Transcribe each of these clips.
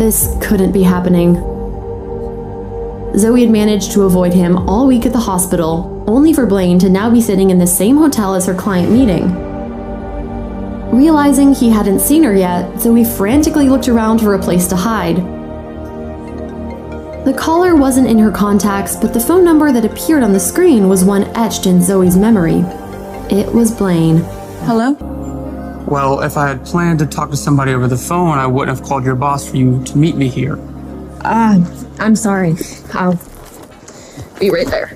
This couldn't be happening. Zoe had managed to avoid him all week at the hospital, only for Blaine to now be sitting in the same hotel as her client meeting. Realizing he hadn't seen her yet, Zoe frantically looked around for a place to hide. The caller wasn't in her contacts, but the phone number that appeared on the screen was one etched in Zoe's memory. It was Blaine. Hello? Well, if I had planned to talk to somebody over the phone, I wouldn't have called your boss for you to meet me here. I'm sorry. I'll be right there.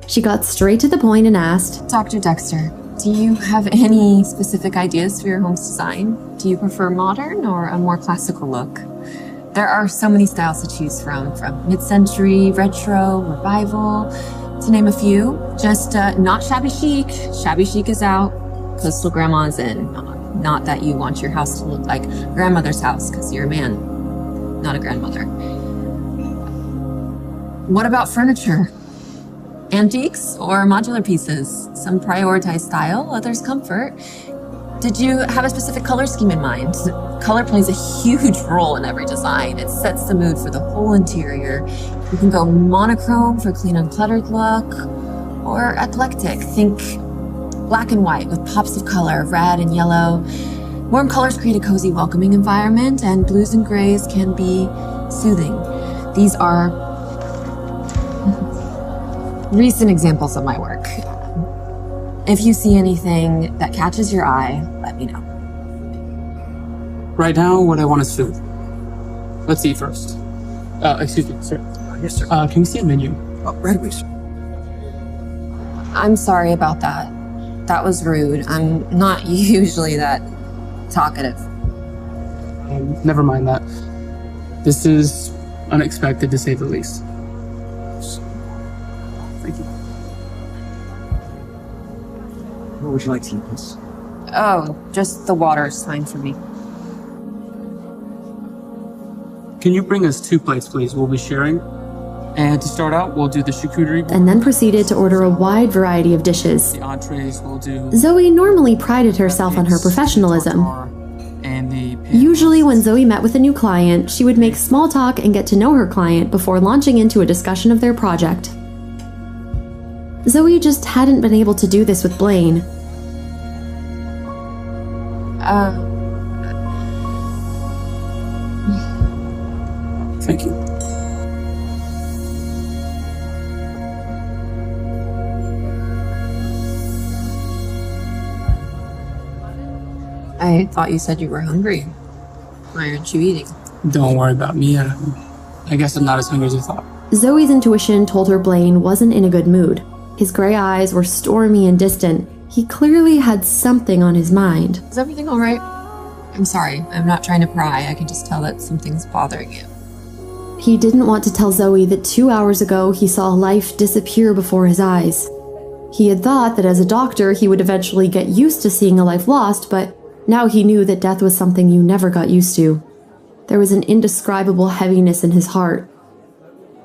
She got straight to the point and asked, Dr. Dexter, do you have any specific ideas for your home's design? Do you prefer modern or a more classical look? There are so many styles to choose from mid-century, retro, revival, to name a few. Just not shabby chic. Shabby chic is out. Coastal grandma's in. Not that you want your house to look like grandmother's house because you're a man, not a grandmother. What about furniture? Antiques or modular pieces? Some prioritize style, others comfort. Did you have a specific color scheme in mind? Color plays a huge role in every design. It sets the mood for the whole interior. You can go monochrome for a clean, uncluttered look, or eclectic. Think black and white with pops of color, red and yellow. Warm colors create a cozy, welcoming environment, and blues and grays can be soothing. These are recent examples of my work. If you see anything that catches your eye, let me know. Right now, what I want is food. Let's eat first. Excuse me, sir. Yes, sir. Can we see a menu? Right away, sir. I'm sorry about that. That was rude. I'm not usually that talkative. Never mind that. This is unexpected, to say the least. Thank you. What would you like to eat, miss? Oh, just the water is fine for me. Can you bring us 2 plates, please? We'll be sharing. And to start out, we'll do the charcuterie. and then proceeded to order a wide variety of dishes. The entrees we'll do. Zoe normally prided herself on her professionalism. And the Usually when Zoe met with a new client, she would make small talk and get to know her client before launching into a discussion of their project. Zoe just hadn't been able to do this with Blaine. Thank you. I thought you said you were hungry. Why aren't you eating? Don't worry about me. I guess I'm not as hungry as I thought. Zoe's intuition told her Blaine wasn't in a good mood. His gray eyes were stormy and distant. He clearly had something on his mind. Is everything all right? I'm sorry. I'm not trying to pry. I can just tell that something's bothering you. He didn't want to tell Zoe that 2 hours ago he saw life disappear before his eyes. He had thought that as a doctor he would eventually get used to seeing a life lost, but now he knew that death was something you never got used to. There was an indescribable heaviness in his heart.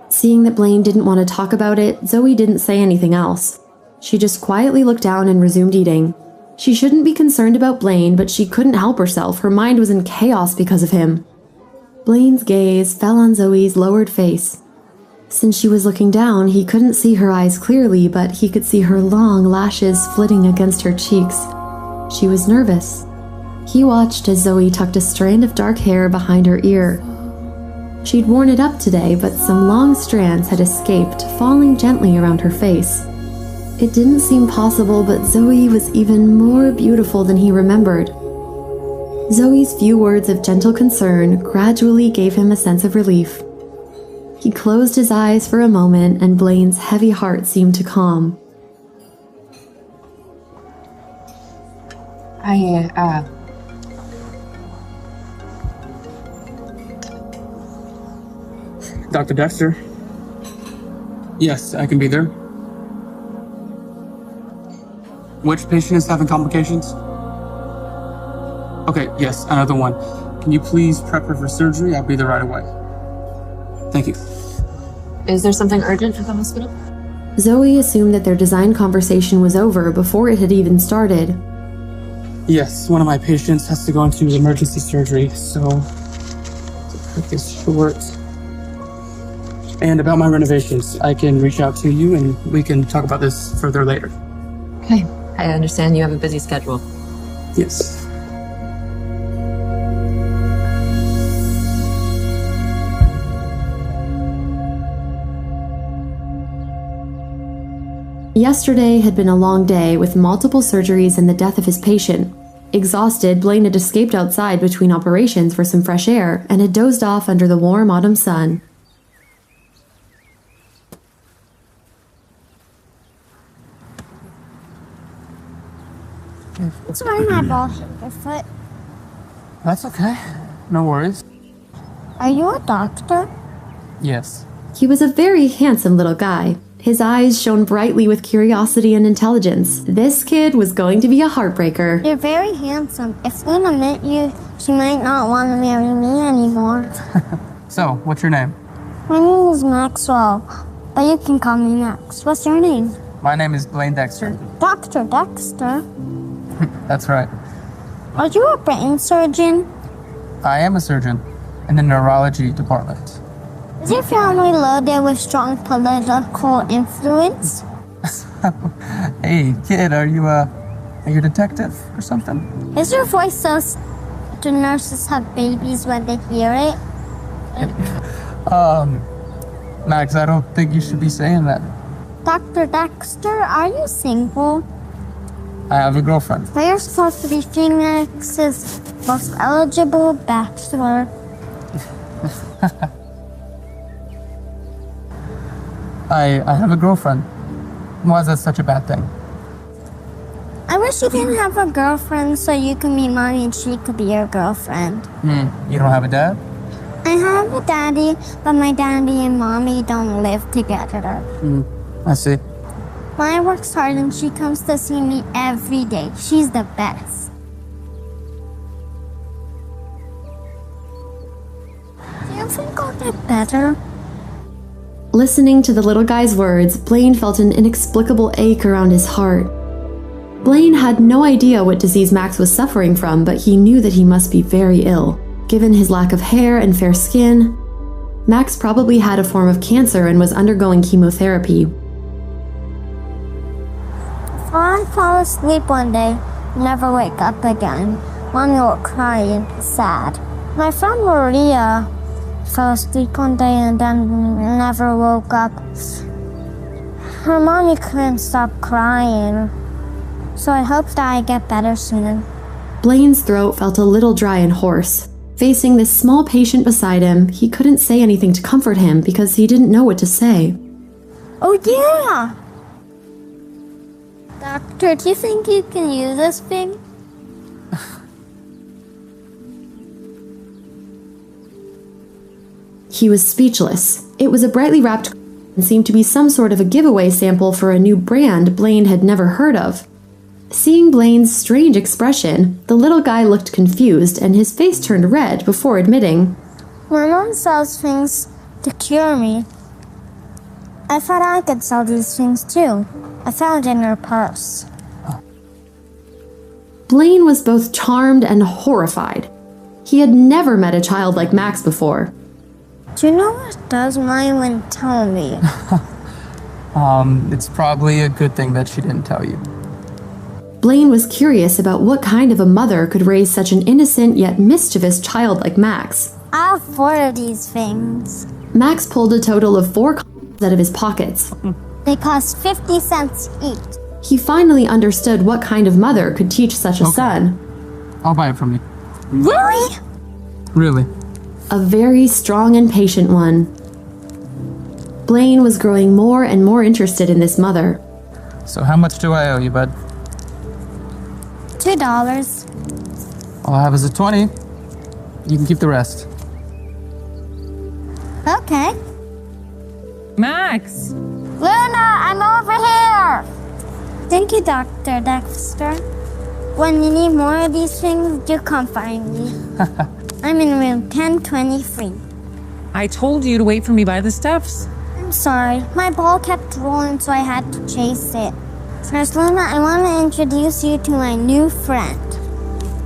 Seeing that Blaine didn't want to talk about it, Zoe didn't say anything else. She just quietly looked down and resumed eating. She shouldn't be concerned about Blaine, but she couldn't help herself. Her mind was in chaos because of him. Blaine's gaze fell on Zoe's lowered face. Since she was looking down, he couldn't see her eyes clearly, but he could see her long lashes flitting against her cheeks. She was nervous. He watched as Zoe tucked a strand of dark hair behind her ear. She'd worn it up today, but some long strands had escaped, falling gently around her face. It didn't seem possible, but Zoe was even more beautiful than he remembered. Zoe's few words of gentle concern gradually gave him a sense of relief. He closed his eyes for a moment, and Blaine's heavy heart seemed to calm. Dr. Dexter? Yes, I can be there. Which patient is having complications? Okay, yes, another one. Can you please prep her for surgery? I'll be there right away. Thank you. Is there something urgent at the hospital? Zoe assumed that their design conversation was over before it had even started. Yes, one of my patients has to go into emergency surgery, so to cut this short. And about my renovations, I can reach out to you and we can talk about this further later. Okay, I understand you have a busy schedule. Yes. Yesterday had been a long day with multiple surgeries and the death of his patient. Exhausted, Blaine had escaped outside between operations for some fresh air and had dozed off under the warm autumn sun. Sorry, my ball hit your foot. That's okay. No worries. Are you a doctor? Yes. He was a very handsome little guy. His eyes shone brightly with curiosity and intelligence. This kid was going to be a heartbreaker. You're very handsome. If Luna met you, she might not want to marry me anymore. So, what's your name? My name is Maxwell, but you can call me Max. What's your name? My name is Blaine Dexter. Dr. Dexter. That's right. Are you a brain surgeon? I am a surgeon in the neurology department. Is your family loaded with strong political influence? Hey, kid, are you a detective or something? Is your voice so do nurses have babies when they hear it? Max, I don't think you should be saying that. Dr. Dexter, are you single? I have a girlfriend. But you're supposed to be Phoenix's most eligible bachelor. I have a girlfriend. Why is that such a bad thing? I wish you didn't have a girlfriend so you could meet mommy and she could be your girlfriend. You don't have a dad? I have a daddy, but my daddy and mommy don't live together. I see. Mine works hard and she comes to see me every day. She's the best. Do you think I'll get better? Listening to the little guy's words, Blaine felt an inexplicable ache around his heart. Blaine had no idea what disease Max was suffering from, but he knew that he must be very ill. Given his lack of hair and fair skin, Max probably had a form of cancer and was undergoing chemotherapy. If I fall asleep one day, never wake up again, mommy will cry and be sad. My friend Maria fell asleep one day and then never woke up. Her mommy couldn't stop crying, so I hope that I get better soon. Blaine's throat felt a little dry and hoarse. Facing this small patient beside him, he couldn't say anything to comfort him because he didn't know what to say. Oh yeah! Doctor, do you think you can use this thing? He was speechless. It was a brightly wrapped and seemed to be some sort of a giveaway sample for a new brand Blaine had never heard of. Seeing Blaine's strange expression, the little guy looked confused and his face turned red before admitting, My mom sells things to cure me. I thought I could sell these things too. I found it in her purse. Blaine was both charmed and horrified. He had never met a child like Max before. Do you know what does mine wouldn't tell me? It's probably a good thing that she didn't tell you. Blaine was curious about what kind of a mother could raise such an innocent yet mischievous child like Max. I have 4 of these things. Max pulled a total of 4 coins out of his pockets. They cost 50 cents each. He finally understood what kind of mother could teach such a son. I'll buy it from you. Really? Really? A very strong and patient one. Blaine was growing more and more interested in this mother. So how much do I owe you, bud? $2. All I have is a 20. You can keep the rest. Okay. Max! Luna, I'm over here! Thank you, Dr. Dexter. When you need more of these things, you come find me. I'm in room 1023. I told you to wait for me by the steps. I'm sorry. My ball kept rolling, so I had to chase it. Nurse Luna, I want to introduce you to my new friend.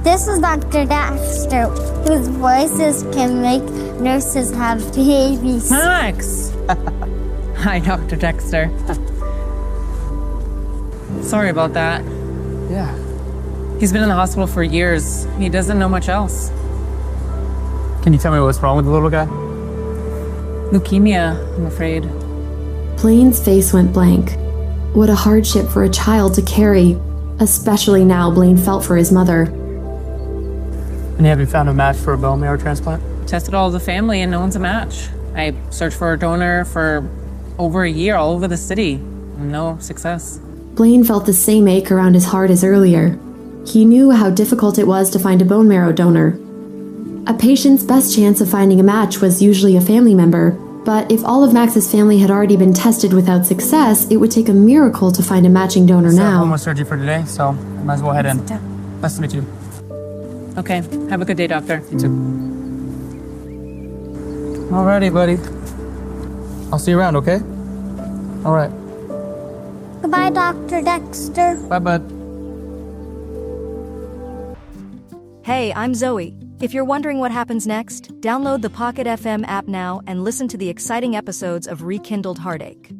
This is Dr. Dexter, whose voices can make nurses have babies. Max! Hi, Dr. Dexter. Sorry about that. Yeah. He's been in the hospital for years. He doesn't know much else. Can you tell me what's wrong with the little guy? Leukemia, I'm afraid. Blaine's face went blank. What a hardship for a child to carry, especially now Blaine felt for his mother. And have you found a match for a bone marrow transplant? Tested all the family and no one's a match. I searched for a donor for over a year all over the city. No success. Blaine felt the same ache around his heart as earlier. He knew how difficult it was to find a bone marrow donor. A patient's best chance of finding a match was usually a family member, but if all of Max's family had already been tested without success, it would take a miracle to find a matching donor now. One more surgery for today, so might as well head in. Nice to meet you. Okay, have a good day, doctor. You too. Alrighty, buddy. I'll see you around, okay? Alright. Goodbye, Dr. Dexter. Bye, bud. Hey, I'm Zoe. If you're wondering what happens next, download the Pocket FM app now and listen to the exciting episodes of Rekindled Heartache.